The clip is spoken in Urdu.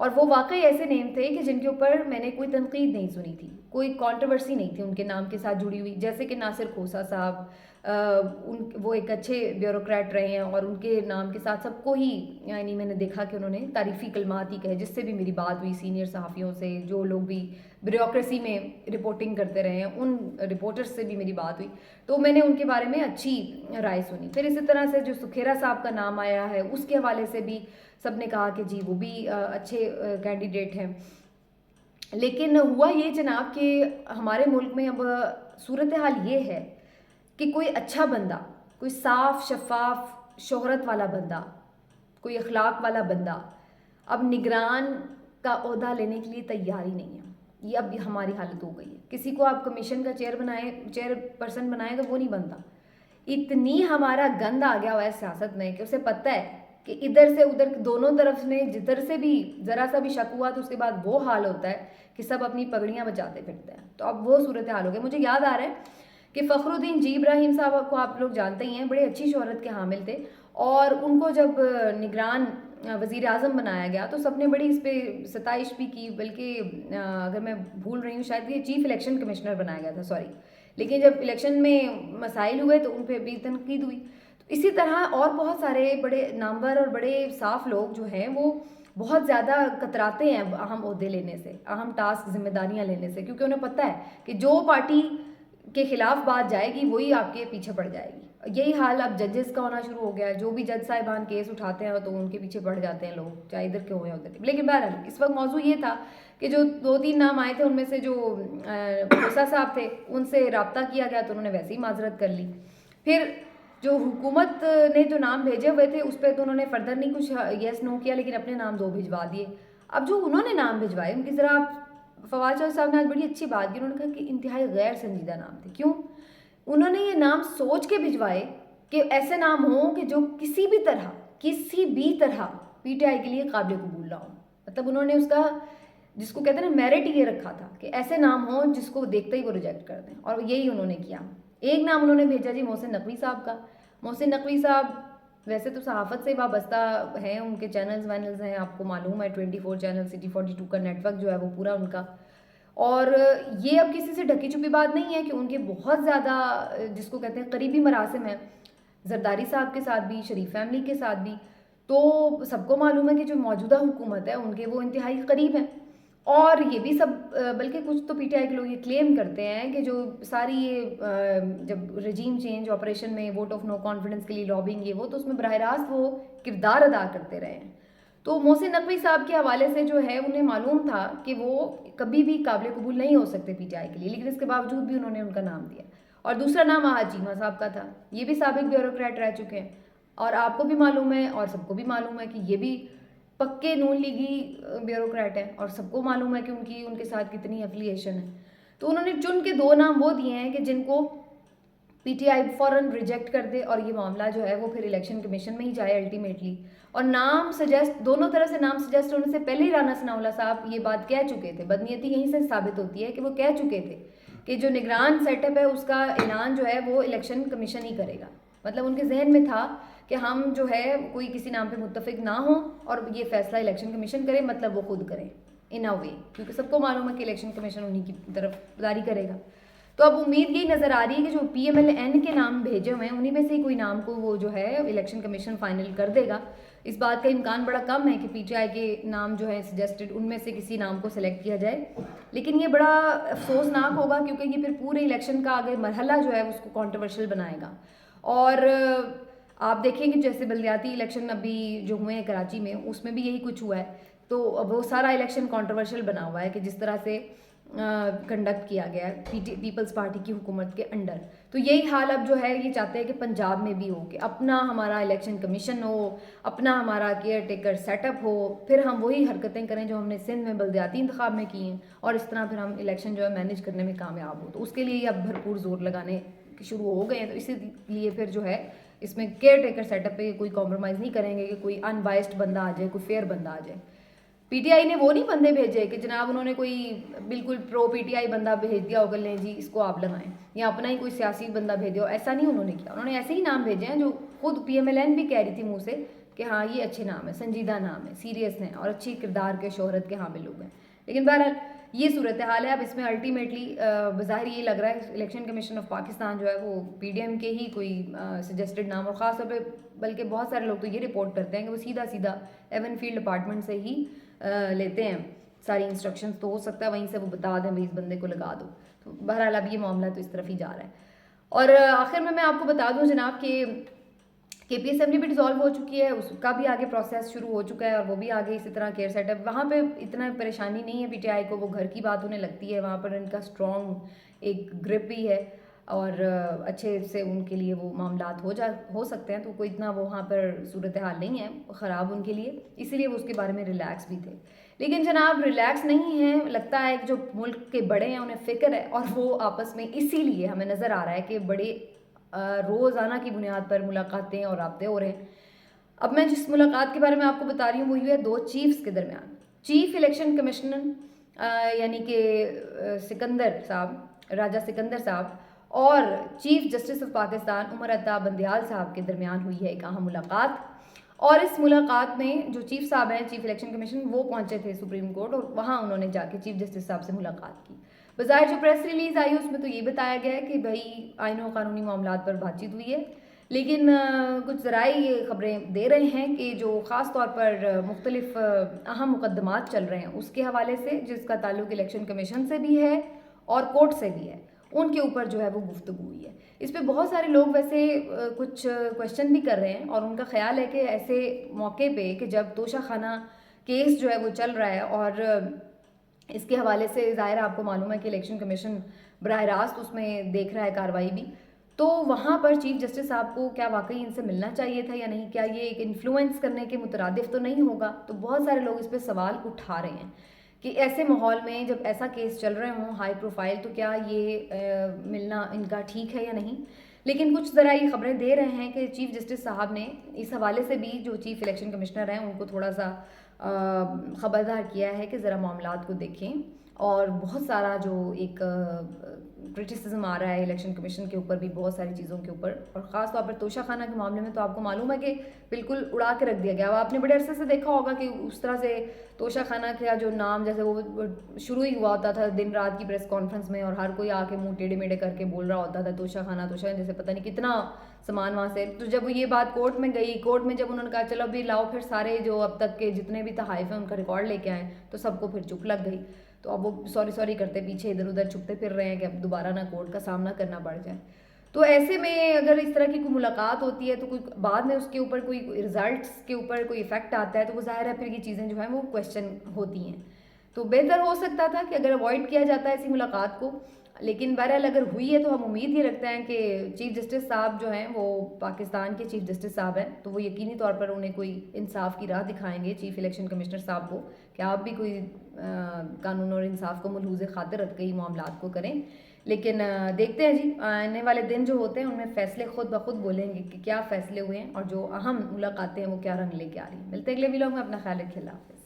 اور وہ واقعی ایسے نیم تھے کہ جن کے اوپر میں نے کوئی تنقید نہیں سنی تھی, کوئی کنٹروورسی نہیں تھی ان کے نام کے ساتھ جڑی ہوئی, جیسے کہ ناصر کھوسہ صاحب, وہ ایک اچھے بیوروکریٹ رہے ہیں اور ان کے نام کے ساتھ سب کو ہی یعنی میں نے دیکھا کہ انہوں نے تعریفی کلمات ہی کہے, جس سے بھی میری بات ہوئی سینئر صحافیوں سے, جو لوگ بھی بیوروکریسی میں رپورٹنگ کرتے رہے ہیں ان رپورٹرز سے بھی میری بات ہوئی, تو میں نے ان کے بارے میں اچھی رائے سنی. پھر اسی طرح سے جو سکھیرا صاحب کا نام آیا ہے اس کے حوالے سے بھی سب نے کہا کہ جی وہ بھی اچھے کینڈیڈیٹ ہیں. لیکن ہوا یہ جناب کہ ہمارے ملک میں اب صورتحال یہ ہے کہ کوئی اچھا بندہ, کوئی صاف شفاف شہرت والا بندہ, کوئی اخلاق والا بندہ اب نگران کا عہدہ لینے کے لیے تیار ہی نہیں ہے. یہ اب ہماری حالت ہو گئی ہے. کسی کو آپ کمیشن کا چیئر پرسن بنائیں تو وہ نہیں بنتا. اتنی ہمارا گند آ گیا ہوا ہے سیاست میں کہ اسے پتہ ہے کہ ادھر سے ادھر دونوں طرف میں جدھر سے بھی ذرا سا بھی شک ہوا تو اس کے بعد وہ حال ہوتا ہے کہ سب اپنی پگڑیاں بچاتے پھرتے ہیں. تو اب وہ صورتحال ہو گئی. مجھے یاد آ رہا ہے کہ فخر الدین جی ابراہیم صاحب کو آپ لوگ جانتے ہی ہیں, بڑے اچھی شہرت کے حامل تھے, اور ان کو جب نگران وزیر اعظم بنایا گیا تو سب نے بڑی اس پہ ستائش بھی کی, بلکہ اگر میں بھول رہی ہوں شاید یہ چیف الیکشن کمشنر بنایا گیا تھا, سوری, لیکن جب الیکشن میں مسائل ہوئے تو ان پہ بھی تنقید ہوئی. تو اسی طرح اور بہت سارے بڑے نامور اور بڑے صاف لوگ جو ہیں وہ بہت زیادہ کتراتے ہیں اہم عہدے لینے سے, اہم ٹاسک ذمہ داریاں لینے سے, کیونکہ انہیں پتہ ہے کہ جو پارٹی کے خلاف بات جائے گی وہی آپ کے پیچھے پڑ جائے گی. یہی حال اب ججز کا ہونا شروع ہو گیا ہے. جو بھی جج صاحبان کیس اٹھاتے ہیں تو ان کے پیچھے پڑ جاتے ہیں لوگ, چاہے ادھر کے ہوئے ادھر کے. لیکن بہرحال اس وقت موضوع یہ تھا کہ جو 2-3 نام آئے تھے ان میں سے جو کھوسہ صاحب تھے ان سے رابطہ کیا گیا تو انہوں نے ویسے ہی معذرت کر لی. پھر جو حکومت نے جو نام بھیجے ہوئے تھے اس پہ تو انہوں نے فردر نہیں کچھ یس نو کیا, لیکن اپنے نام 2 بھجوا دیے. اب جو انہوں نے نام بھجوائے ان کی ذرا فواد چودھری صاحب نے آج بڑی اچھی بات کی, انہوں نے کہا کہ انتہائی غیر سنجیدہ نام تھے. کیوں؟ انہوں نے یہ نام سوچ کے بھجوائے کہ ایسے نام ہوں کہ جو کسی بھی طرح پی ٹی آئی کے لیے قابل قبول نہ ہوں. مطلب انہوں نے اس کا جس کو کہتے ہیں نا میرٹ یہ رکھا تھا کہ ایسے نام ہوں جس کو دیکھتے ہی وہ ریجیکٹ کر دیں, اور یہی انہوں نے کیا. ایک نام انہوں نے بھیجا جی محسن نقوی صاحب کا. محسن نقوی صاحب ویسے تو صحافت سے وابستہ ہیں, ان کے چینلز ہیں, آپ کو معلوم ہے 24 چینل, سٹی 42 کا نیٹ ورک جو ہے وہ پورا ان کا. اور یہ اب کسی سے ڈھکی چھپی بات نہیں ہے کہ ان کے بہت زیادہ جس کو کہتے ہیں قریبی مراسم ہیں زرداری صاحب کے ساتھ بھی, شریف فیملی کے ساتھ بھی. تو سب کو معلوم ہے کہ جو موجودہ حکومت ہے ان کے وہ انتہائی قریب ہیں. اور یہ بھی سب بلکہ کچھ تو پی ٹی آئی کے لوگ یہ کلیم کرتے ہیں کہ جو ساری یہ جب رجیم چینج آپریشن میں ووٹ آف نو کانفیڈنس کے لیے لابنگ یہ وہ تو اس میں براہ راست وہ کردار ادا کرتے رہے ہیں. تو محسن نقوی صاحب کے حوالے سے جو ہے انہیں معلوم تھا کہ وہ کبھی بھی قابل قبول نہیں ہو سکتے پی ٹی آئی کے لیے, لیکن اس کے باوجود بھی انہوں نے ان کا نام دیا. اور دوسرا نام احد چیمہ صاحب کا تھا. یہ بھی سابق بیوروکریٹ رہ چکے ہیں, اور آپ کو بھی معلوم ہے اور سب کو بھی معلوم ہے کہ یہ بھی پکے نون لیگی بیوروکریٹ ہیں, اور سب کو معلوم ہے کہ ان کے ساتھ کتنی افیلیشن ہے. تو انہوں نے چن کے 2 نام وہ دیے ہیں کہ جن کو پی ٹی آئی فوراً ریجیکٹ کر دے اور یہ معاملہ جو ہے وہ پھر الیکشن کمیشن میں ہی جائے الٹیمیٹلی. اور نام سجیسٹ دونوں طرح سے نام سجیسٹ ہونے سے پہلے ہی رانا ثناء اللہ صاحب یہ بات کہہ چکے تھے. بدنیتی یہیں سے ثابت ہوتی ہے کہ وہ کہہ چکے تھے کہ جو نگران سیٹ اپ ہے اس کا اعلان جو ہے وہ الیکشن کمیشن ہی کرے گا. مطلب ان کے ذہن میں تھا کہ ہم جو ہے کوئی کسی نام پہ متفق نہ ہوں اور یہ فیصلہ الیکشن کمیشن کرے, مطلب وہ خود کریں ان اے وے, کیونکہ سب کو معلوم ہے کہ الیکشن کمیشن انہی کی طرف داری کرے گا. تو اب امید یہی نظر آ رہی ہے کہ جو پی ایم ایل این کے نام بھیجے ہوئے ہیں انہی میں سے ہی کوئی نام کو وہ جو ہے الیکشن کمیشن فائنل کر دے گا. اس بات کا امکان بڑا کم ہے کہ پی ٹی آئی کے نام جو ہے سجیسٹڈ ان میں سے کسی نام کو سلیکٹ کیا جائے, لیکن یہ بڑا افسوسناک ہوگا کیونکہ یہ پھر پورے الیکشن کا آگے مرحلہ جو ہے اس کو کانٹروورشل بنائے گا. اور آپ دیکھیں کہ جیسے بلدیاتی الیکشن ابھی جو ہوئے ہیں کراچی میں اس میں بھی یہی کچھ ہوا ہے, تو وہ سارا الیکشن کانٹروورشل بنا ہوا ہے کہ جس طرح سے کنڈکٹ کیا گیا ہے پیپلز پارٹی کی حکومت کے انڈر. تو یہی حال اب جو ہے یہ چاہتے ہیں کہ پنجاب میں بھی ہو, کہ اپنا ہمارا الیکشن کمیشن ہو, اپنا ہمارا کیئر ٹیکر سیٹ اپ ہو, پھر ہم وہی حرکتیں کریں جو ہم نے سندھ میں بلدیاتی انتخاب میں کی ہیں, اور اس طرح پھر ہم الیکشن جو ہے مینیج کرنے میں کامیاب ہو. تو اس کے لیے اب بھرپور زور لگانے شروع ہو گئے ہیں. تو اسی لیے پھر جو ہے اس میں کیئر ٹیکر سیٹ اپ پہ کوئی کمپرومائز نہیں کریں گے کہ کوئی ان بائسڈ بندہ آ جائے, کوئی فیئر بندہ آ جائے. پی ٹی آئی نے وہ نہیں بندے بھیجے کہ جناب انہوں نے کوئی بالکل پرو پی ٹی آئی بندہ بھیج دیا ہوگا لیں جی اس کو آپ لگائیں, یا اپنا ہی کوئی سیاسی بندہ بھیجے ہو, ایسا نہیں انہوں نے کیا. انہوں نے ایسے ہی نام بھیجے ہیں جو خود پی ایم ایل این بھی کہہ رہی تھی منہ سے کہ ہاں یہ اچھے نام ہیں, سنجیدہ نام ہے, سیریس ہیں اور اچھی کردار کے شہرت کے حامل لوگ ہیں. لیکن بہرحال یہ صورتحال ہے. اب اس میں الٹیمیٹلی بظاہر یہ لگ رہا ہے الیکشن کمیشن آف پاکستان جو ہے وہ پی ڈی ایم کے ہی کوئی سجیسٹڈ نام, اور خاص طور پہ بلکہ بہت سارے لوگ تو یہ رپورٹ کرتے ہیں کہ وہ سیدھا سیدھا ایون فیلڈ ڈپارٹمنٹ سے ہی لیتے ہیں ساری انسٹرکشنز. تو ہو سکتا ہے وہیں سے وہ بتا دیں بھائی اس بندے کو لگا دو. تو بہرحال اب یہ معاملہ تو اس طرف ہی جا رہا ہے. اور آخر میں آپ کو بتا دوں جناب کہ پی اسمبلی بھی ڈیزالو ہو چکی ہے, اس کا بھی آگے پروسیس شروع ہو چکا ہے, اور وہ بھی آگے اسی طرح کیئر سیٹ اپ. وہاں پہ اتنا پریشانی نہیں ہے پی ٹی آئی کو, وہ گھر کی بات انہیں لگتی ہے, وہاں پر ان کا اسٹرانگ ایک گرپ بھی ہے اور اچھے سے ان کے لیے وہ معاملات ہو سکتے ہیں. تو کوئی اتنا وہاں پر صورتحال نہیں ہے خراب ان کے لیے, اسی لیے وہ اس کے بارے میں ریلیکس بھی تھے. لیکن جناب ریلیکس نہیں ہیں, لگتا ہے کہ جو ملک کے بڑے ہیں انہیں فکر ہے, اور وہ آپس میں اسی لیے ہمیں نظر آ رہا ہے کہ بڑے روزانہ کی بنیاد پر ملاقاتیں اور رابطے ہو رہے ہیں. اب میں جس ملاقات کے بارے میں آپ کو بتا رہی ہوں وہ یہ ہے دو چیفز کے درمیان. چیف الیکشن کمشنر یعنی کہ سکندر صاحب, راجہ سکندر صاحب, اور chief justice of Pakistan Umar Ata Bandial صاحب کے درمیان ہوئی ہے ایک اہم ملاقات. اور اس ملاقات میں جو چیف صاحب ہیں چیف الیکشن کمیشن, وہ پہنچے تھے سپریم کورٹ, اور وہاں انہوں نے جا کے چیف جسٹس صاحب سے ملاقات کی. بظاہر جو پریس ریلیز آئی اس میں تو یہ بتایا گیا ہے کہ بھائی آئین و قانونی معاملات پر بات چیت ہوئی ہے, لیکن کچھ ذرائع یہ خبریں دے رہے ہیں کہ جو خاص طور پر مختلف اہم مقدمات چل رہے ہیں اس کے حوالے سے, جس کا تعلق الیکشن کمیشن سے بھی ہے اور کورٹ سے بھی ہے, ان کے اوپر جو ہے وہ گفتگو ہوئی ہے. اس پہ بہت سارے لوگ ویسے کچھ کویشچن بھی کر رہے ہیں, اور ان کا خیال ہے کہ ایسے موقع پہ کہ جب توشہ خانہ کیس جو ہے وہ چل رہا ہے, اور اس کے حوالے سے ظاہر آپ کو معلوم ہے کہ الیکشن کمیشن براہ راست اس میں دیکھ رہا ہے کارروائی بھی, تو وہاں پر چیف جسٹس صاحب کو کیا واقعی ان سے ملنا چاہیے تھا یا نہیں, کیا یہ ایک انفلوئنس کرنے کے مترادف تو نہیں ہوگا. تو بہت سارے لوگ اس پہ سوال اٹھا رہے ہیں کہ ایسے ماحول میں جب ایسا کیس چل رہے ہوں ہائی پروفائل, تو کیا یہ ملنا ان کا ٹھیک ہے یا نہیں. لیکن کچھ ذرائع خبریں دے رہے ہیں کہ چیف جسٹس صاحب نے اس حوالے سے بھی جو چیف الیکشن کمشنر ہیں ان کو تھوڑا سا خبردار کیا ہے کہ ذرا معاملات کو دیکھیں. اور بہت سارا جو ایک کرٹیسزم آ رہا ہے الیکشن کمیشن کے اوپر بھی بہت ساری چیزوں کے اوپر, اور خاص طور پر توشہ خانہ کے معاملے میں تو آپ کو معلوم ہے کہ بالکل اڑا کے رکھ دیا گیا. اب آپ نے بڑے عرصے سے دیکھا ہوگا کہ اس طرح سے توشہ خانہ کا جو نام جیسے وہ شروع ہی ہوا ہوتا تھا دن رات کی پریس کانفرنس میں, اور ہر کوئی آ کے منہ ٹیڑھے میڑھے کر کے بول رہا ہوتا تھا توشہ خانہ, جیسے پتہ نہیں کتنا سامان وہاں سے. تو جب یہ بات کورٹ میں گئی, کورٹ میں جب انہوں نے کہا چلو ابھی لاؤ پھر سارے جو اب تک کے جتنے بھی تحائف ہیں ان کا ریکارڈ لے کے آئیں, تو سب کو پھر چپ لگ گئی. تو اب وہ سوری کرتے پیچھے ادھر ادھر چھپتے پھر رہے ہیں کہ اب دوبارہ نہ کورٹ کا سامنا کرنا پڑ جائے. تو ایسے میں اگر اس طرح کی کوئی ملاقات ہوتی ہے تو کوئی بعد میں اس کے اوپر کوئی رزلٹس کے اوپر کوئی ایفیکٹ آتا ہے, تو وہ ظاہر ہے پھر یہ چیزیں جو ہیں وہ کویشچن ہوتی ہیں. تو بہتر ہو سکتا تھا کہ اگر اوائڈ کیا جاتا ہے ایسی ملاقات کو, لیکن بہرحال اگر ہوئی ہے تو ہم امید یہ رکھتے ہیں کہ چیف جسٹس صاحب جو ہیں وہ پاکستان کے چیف جسٹس صاحب ہیں, تو وہ یقینی طور پر انہیں کوئی انصاف کی راہ دکھائیں گے چیف الیکشن کمشنر صاحب کو, کہ آپ بھی کوئی قانون اور انصاف کو ملحوظ خاطر رکھ کے ہی معاملات کو کریں. لیکن دیکھتے ہیں جی, آنے والے دن جو ہوتے ہیں ان میں فیصلے خود بخود بولیں گے کہ کیا فیصلے ہوئے ہیں, اور جو اہم ملاقاتیں ہیں وہ کیا رنگ لے کے آ رہی ہیں. ملتے اگلے ویلاگ میں, اپنا خیال رکھیے, اللہ حافظ.